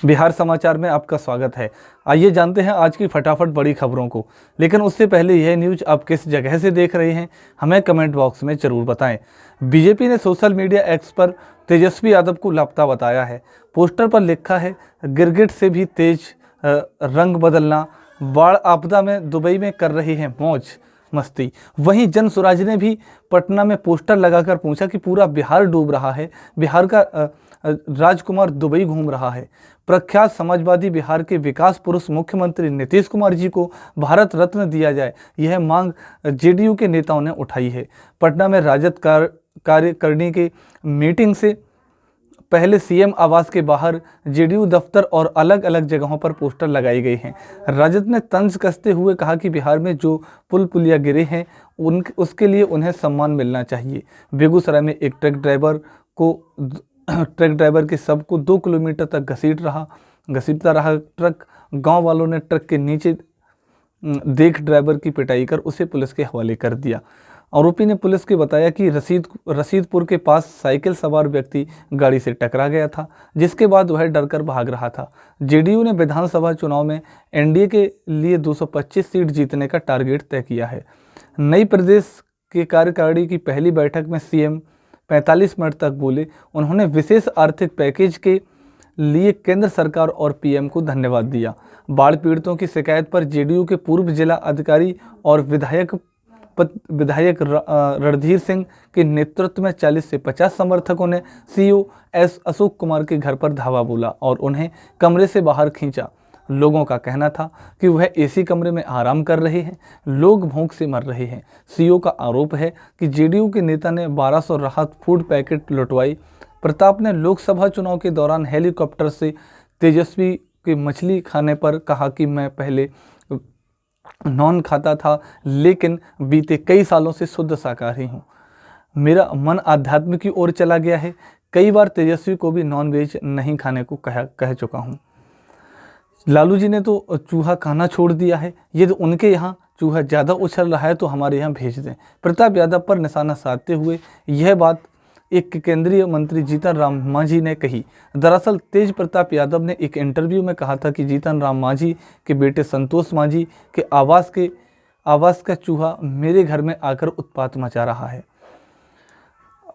बिहार समाचार में आपका स्वागत है। आइए जानते हैं आज की फटाफट बड़ी खबरों को। लेकिन उससे पहले यह न्यूज़ आप किस जगह से देख रहे हैं हमें कमेंट बॉक्स में ज़रूर बताएं। बीजेपी ने सोशल मीडिया एक्स पर तेजस्वी यादव को लापता बताया है। पोस्टर पर लिखा है, गिरगिट से भी तेज रंग बदलना, बाढ़ आपदा में दुबई में कर रही है मौज मस्ती। वहीं जन स्वराज ने भी पटना में पोस्टर लगाकर पूछा कि पूरा बिहार डूब रहा है, बिहार का राजकुमार दुबई घूम रहा है। प्रख्यात समाजवादी बिहार के विकास पुरुष मुख्यमंत्री नीतीश कुमार जी को भारत रत्न दिया जाए, यह मांग जेडीयू के नेताओं ने उठाई है। पटना में राजद कार्यकारिणी की मीटिंग से पहले सीएम आवास के बाहर जेडीयू दफ्तर और अलग अलग जगहों पर पोस्टर लगाए गए हैं। राजद ने तंज कसते हुए कहा कि बिहार में जो पुल पुलिया गिरे हैं उसके लिए उन्हें सम्मान मिलना चाहिए। बेगूसराय में एक ट्रक ड्राइवर के शव को 2 किलोमीटर तक घसीटता रहा ट्रक। गांव वालों ने ट्रक के नीचे देख ड्राइवर की पिटाई कर उसे पुलिस के हवाले कर दिया। आरोपी ने पुलिस को बताया कि रसीदपुर के पास साइकिल सवार व्यक्ति गाड़ी से टकरा गया था, जिसके बाद वह डरकर भाग रहा था। जेडीयू ने विधानसभा चुनाव में एनडीए के लिए 225 सीट जीतने का टारगेट तय किया है। नई प्रदेश के कार्यकारिणी की पहली बैठक में सीएम 45 मिनट तक बोले। उन्होंने विशेष आर्थिक पैकेज के लिए केंद्र सरकार और पीएम को धन्यवाद दिया। बाढ़ पीड़ितों की शिकायत पर जेडीयू के पूर्व जिला अधिकारी और विधायक रणधीर सिंह के नेतृत्व में 40 से 50 समर्थकों ने सीईओ अशोक कुमार के घर पर धावा बोला और उन्हें कमरे से बाहर खींचा। लोगों का कहना था कि वह एसी कमरे में आराम कर रहे हैं, लोग भूख से मर रहे हैं। सीईओ का आरोप है कि जेडीयू के नेता ने 1200 राहत फूड पैकेट लुटवाई। प्रताप ने लोकसभा चुनाव के दौरान हेलीकॉप्टर से तेजस्वी के मछली खाने पर कहा कि मैं पहले नॉन खाता था, लेकिन बीते कई सालों से शुद्ध शाकाहारी हूँ। मेरा मन आध्यात्म की ओर चला गया है। कई बार तेजस्वी को भी नॉन वेज नहीं खाने को कह चुका हूँ। लालू जी ने तो चूहा खाना छोड़ दिया है। यदि उनके यहाँ चूहा ज़्यादा उछल रहा है तो हमारे यहाँ भेज दें। प्रताप यादव पर निशाना साधते हुए यह बात एक केंद्रीय मंत्री जीतन राम मांझी ने कही। दरअसल तेज प्रताप यादव ने एक इंटरव्यू में कहा था कि जीतन राम मांझी के बेटे संतोष मांझी के आवास का चूहा मेरे घर में आकर उत्पात मचा रहा है।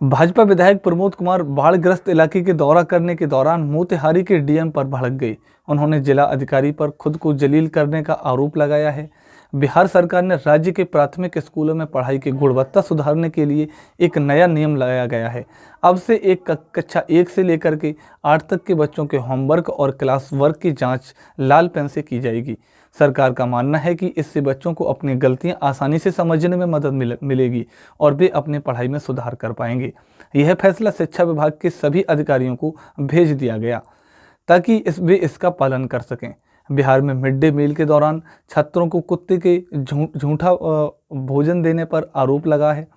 भाजपा विधायक प्रमोद कुमार बाढ़ग्रस्त इलाके के दौरा करने के दौरान मोतिहारी के डीएम पर भड़क गए। उन्होंने जिला अधिकारी पर खुद को जलील करने का आरोप लगाया है। बिहार सरकार ने राज्य के प्राथमिक स्कूलों में पढ़ाई की गुणवत्ता सुधारने के लिए एक नया नियम लाया गया है। अब से कक्षा 1 से लेकर के 8 तक के बच्चों के होमवर्क और क्लास वर्क की जांच लाल पेन से की जाएगी। सरकार का मानना है कि इससे बच्चों को अपनी गलतियां आसानी से समझने में मदद मिलेगी और वे अपनी पढ़ाई में सुधार कर पाएंगे। यह फैसला शिक्षा विभाग के सभी अधिकारियों को भेज दिया गया ताकि वे इसका पालन कर सकें। बिहार में मिड डे मील के दौरान छात्रों को कुत्ते के झूठा भोजन देने पर आरोप लगा है।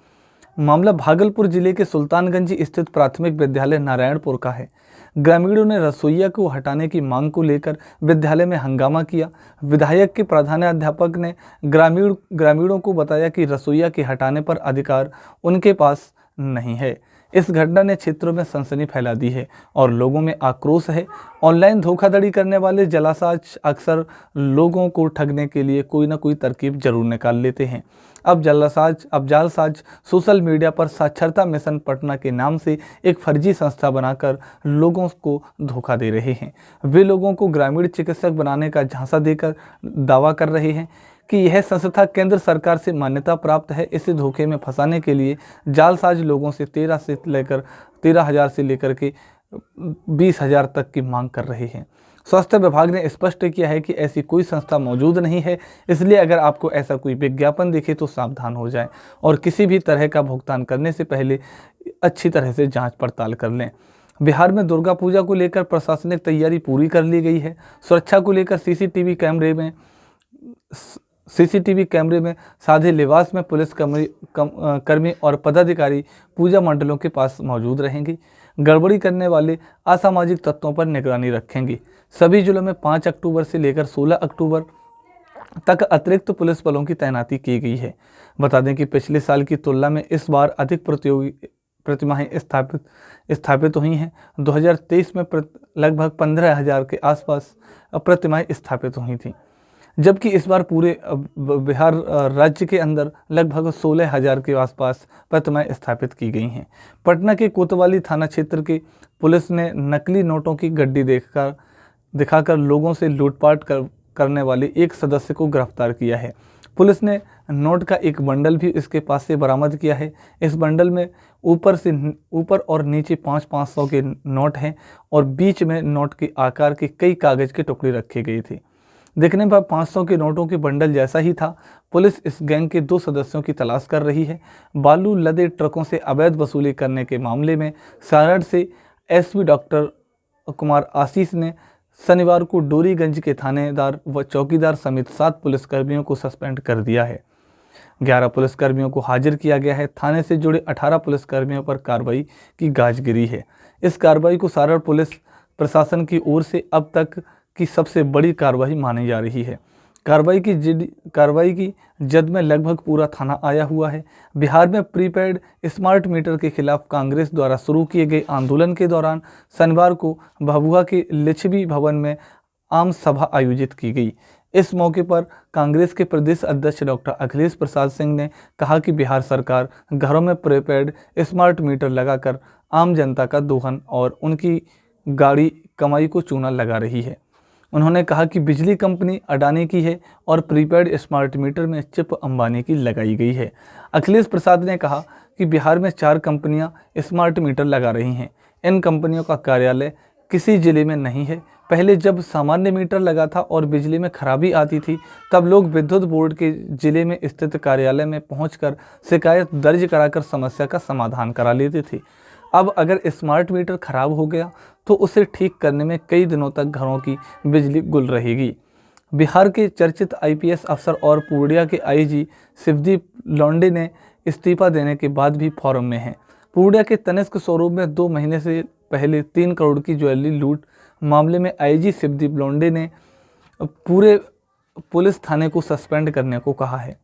मामला भागलपुर जिले के सुल्तानगंज स्थित प्राथमिक विद्यालय नारायणपुर का है। ग्रामीणों ने रसोइया को हटाने की मांग को लेकर विद्यालय में हंगामा किया। विधायक के प्रधानाध्यापक ने ग्रामीणों को बताया कि रसोइया के हटाने पर अधिकार उनके पास नहीं है। इस घटना ने क्षेत्रों में सनसनी फैला दी है और लोगों में आक्रोश है। ऑनलाइन धोखाधड़ी करने वाले जालसाज अक्सर लोगों को ठगने के लिए कोई ना कोई तरकीब जरूर निकाल लेते हैं। अब जालसाज सोशल मीडिया पर साक्षरता मिशन पटना के नाम से एक फर्जी संस्था बनाकर लोगों को धोखा दे रहे हैं। वे लोगों को ग्रामीण चिकित्सक बनाने का झांसा देकर दावा कर रहे हैं कि यह संस्था केंद्र सरकार से मान्यता प्राप्त है। इसे धोखे में फंसाने के लिए जालसाज लोगों से 13,000 से लेकर के 20,000 तक की मांग कर रहे हैं। स्वास्थ्य विभाग ने स्पष्ट किया है कि ऐसी कोई संस्था मौजूद नहीं है, इसलिए अगर आपको ऐसा कोई विज्ञापन दिखे तो सावधान हो जाएं और किसी भी तरह का भुगतान करने से पहले अच्छी तरह से जांच पड़ताल कर लें। बिहार में दुर्गा पूजा को लेकर प्रशासनिक तैयारी पूरी कर ली गई है। सुरक्षा को लेकर सीसीटीवी कैमरे में सादे लिबास में पुलिस कर्मी और पदाधिकारी पूजा मंडलों के पास मौजूद रहेंगे। गड़बड़ी करने वाले असामाजिक तत्वों पर निगरानी रखेंगी। सभी जिलों में 5 अक्टूबर से लेकर 16 अक्टूबर तक अतिरिक्त पुलिस बलों की तैनाती की गई है। बता दें कि पिछले साल की तुलना में इस बार अधिक प्रतिमाएं स्थापित हुई हैं। 2023 में लगभग 15,000 के आसपास प्रतिमाएं स्थापित हुई थी, जबकि इस बार पूरे बिहार राज्य के अंदर लगभग 16,000 के आसपास प्रतिमाएं स्थापित की गई हैं। पटना के कोतवाली थाना क्षेत्र के पुलिस ने नकली नोटों की गड्डी दिखाकर लोगों से लूटपाट करने वाले एक सदस्य को गिरफ्तार किया है। पुलिस ने नोट का एक बंडल भी इसके पास से बरामद किया है। इस बंडल में ऊपर और नीचे 500 के नोट हैं और बीच में नोट के आकार के कई कागज के टुकड़े रखे गए थे। देखने पर 500 के नोटों के बंडल जैसा ही था। पुलिस इस गैंग के 2 सदस्यों की तलाश कर रही है। बालू लदे ट्रकों से अवैध वसूली करने के मामले में सारण से एसपी डॉक्टर कुमार आशीष ने शनिवार को डोरीगंज के थानेदार व चौकीदार समेत 7 पुलिसकर्मियों को सस्पेंड कर दिया है। 11 पुलिसकर्मियों को हाजिर किया गया है। थाने से जुड़े 18 पुलिसकर्मियों पर कार्रवाई की गाज गिरी है। इस कार्रवाई को सारण पुलिस प्रशासन की ओर से अब तक की सबसे बड़ी कार्रवाई मानी जा रही है। कार्रवाई की जद में लगभग पूरा थाना आया हुआ है। बिहार में प्रीपेड स्मार्ट मीटर के खिलाफ कांग्रेस द्वारा शुरू किए गए आंदोलन के दौरान शनिवार को भभुआ के लिच्छवी भवन में आम सभा आयोजित की गई। इस मौके पर कांग्रेस के प्रदेश अध्यक्ष डॉक्टर अखिलेश प्रसाद सिंह ने कहा कि बिहार सरकार घरों में प्रीपेड स्मार्ट मीटर लगाकर आम जनता का दोहन और उनकी गाड़ी कमाई को चूना लगा रही है। उन्होंने कहा कि बिजली कंपनी अडानी की है और प्रीपेड स्मार्ट मीटर में चिप अंबानी की लगाई गई है। अखिलेश प्रसाद ने कहा कि बिहार में 4 कंपनियां स्मार्ट मीटर लगा रही हैं। इन कंपनियों का कार्यालय किसी जिले में नहीं है। पहले जब सामान्य मीटर लगा था और बिजली में खराबी आती थी, तब लोग विद्युत बोर्ड के जिले में स्थित कार्यालय में पहुंचकर शिकायत दर्ज कराकर समस्या का समाधान करा लेते थे। अब अगर स्मार्ट मीटर खराब हो गया तो उसे ठीक करने में कई दिनों तक घरों की बिजली गुल रहेगी। बिहार के चर्चित आईपीएस अफसर और पूर्णिया के आईजी शिवदीप लौंडे ने इस्तीफा देने के बाद भी फॉरम में हैं। पूर्णिया के तनिष्क शोरूम में 2 महीने से पहले 3 करोड़ की ज्वेलरी लूट मामले में आईजी शिवदीप लौंडे ने पूरे पुलिस थाने को सस्पेंड करने को कहा है।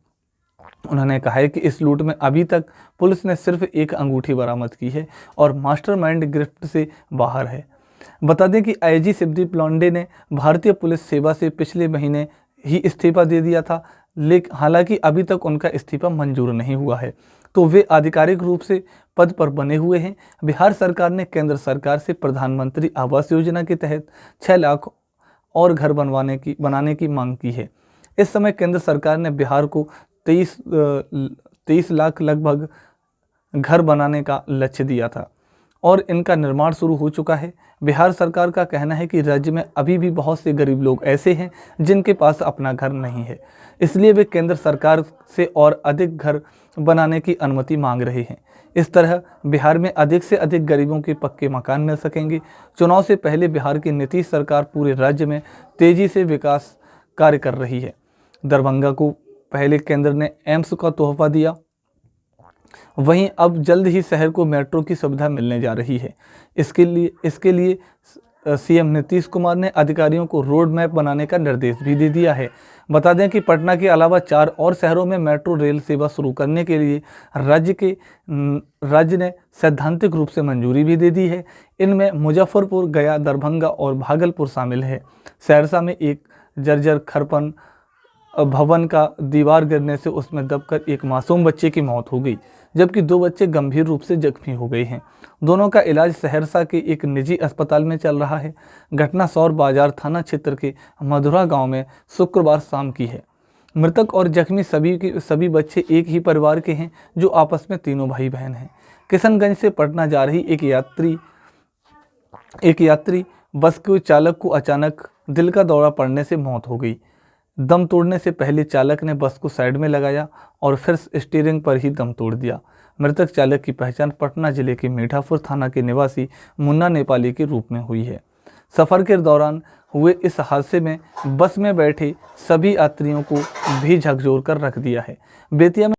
उन्होंने कहा है कि इस लूट में अभी तक पुलिस ने सिर्फ एक अंगूठी बरामद की है और मास्टरमाइंड गिरफ्त से बाहर है। बता दें कि आईजी शिवदीप लौंडे ने भारतीय पुलिस सेवा से पिछले महीने ही इस्तीफा दे दिया था, लेकिन हालांकि अभी तक उनका इस्तीफा मंजूर नहीं हुआ है, तो वे आधिकारिक रूप से पद पर बने हुए हैं। बिहार सरकार ने केंद्र सरकार से प्रधानमंत्री आवास योजना के तहत 6 लाख और घर बनाने की मांग की है। इस समय केंद्र सरकार ने बिहार को 23 लाख लगभग घर बनाने का लक्ष्य दिया था और इनका निर्माण शुरू हो चुका है। बिहार सरकार का कहना है कि राज्य में अभी भी बहुत से गरीब लोग ऐसे हैं जिनके पास अपना घर नहीं है, इसलिए वे केंद्र सरकार से और अधिक घर बनाने की अनुमति मांग रहे हैं। इस तरह बिहार में अधिक से अधिक गरीबों के पक्के मकान मिल सकेंगे। चुनाव से पहले बिहार की नीतीश सरकार पूरे राज्य में तेजी से विकास कार्य कर रही है। दरभंगा को पहले केंद्र ने एम्स का तोहफा दिया, वहीं अब जल्द ही शहर को मेट्रो की सुविधा मिलने जा रही है। इसके लिए सीएम नीतीश कुमार ने अधिकारियों को रोड मैप बनाने का निर्देश भी दे दिया है। बता दें कि पटना के अलावा 4 और शहरों में मेट्रो रेल सेवा शुरू करने के लिए राज्य ने सैद्धांतिक रूप से मंजूरी भी दे दी है। इनमें मुजफ्फरपुर, गया, दरभंगा और भागलपुर शामिल है। सहरसा में एक जर्जर खरपन भवन का दीवार गिरने से उसमें दबकर एक मासूम बच्चे की मौत हो गई, जबकि 2 बच्चे गंभीर रूप से जख्मी हो गए हैं। दोनों का इलाज सहरसा के एक निजी अस्पताल में चल रहा है। घटना सौर बाजार थाना क्षेत्र के मधुरा गांव में शुक्रवार शाम की है। मृतक और जख्मी सभी बच्चे एक ही परिवार के हैं, जो आपस में तीनों भाई बहन हैं। किशनगंज से पटना जा रही एक यात्री बस के चालक को अचानक दिल का दौरा पड़ने से मौत हो गई। दम तोड़ने से पहले चालक ने बस को साइड में लगाया और फिर स्टीयरिंग पर ही दम तोड़ दिया। मृतक चालक की पहचान पटना जिले के मीठापुर थाना के निवासी मुन्ना नेपाली के रूप में हुई है। सफर के दौरान हुए इस हादसे में बस में बैठे सभी यात्रियों को भी झकझोर कर रख दिया है। बेतिया में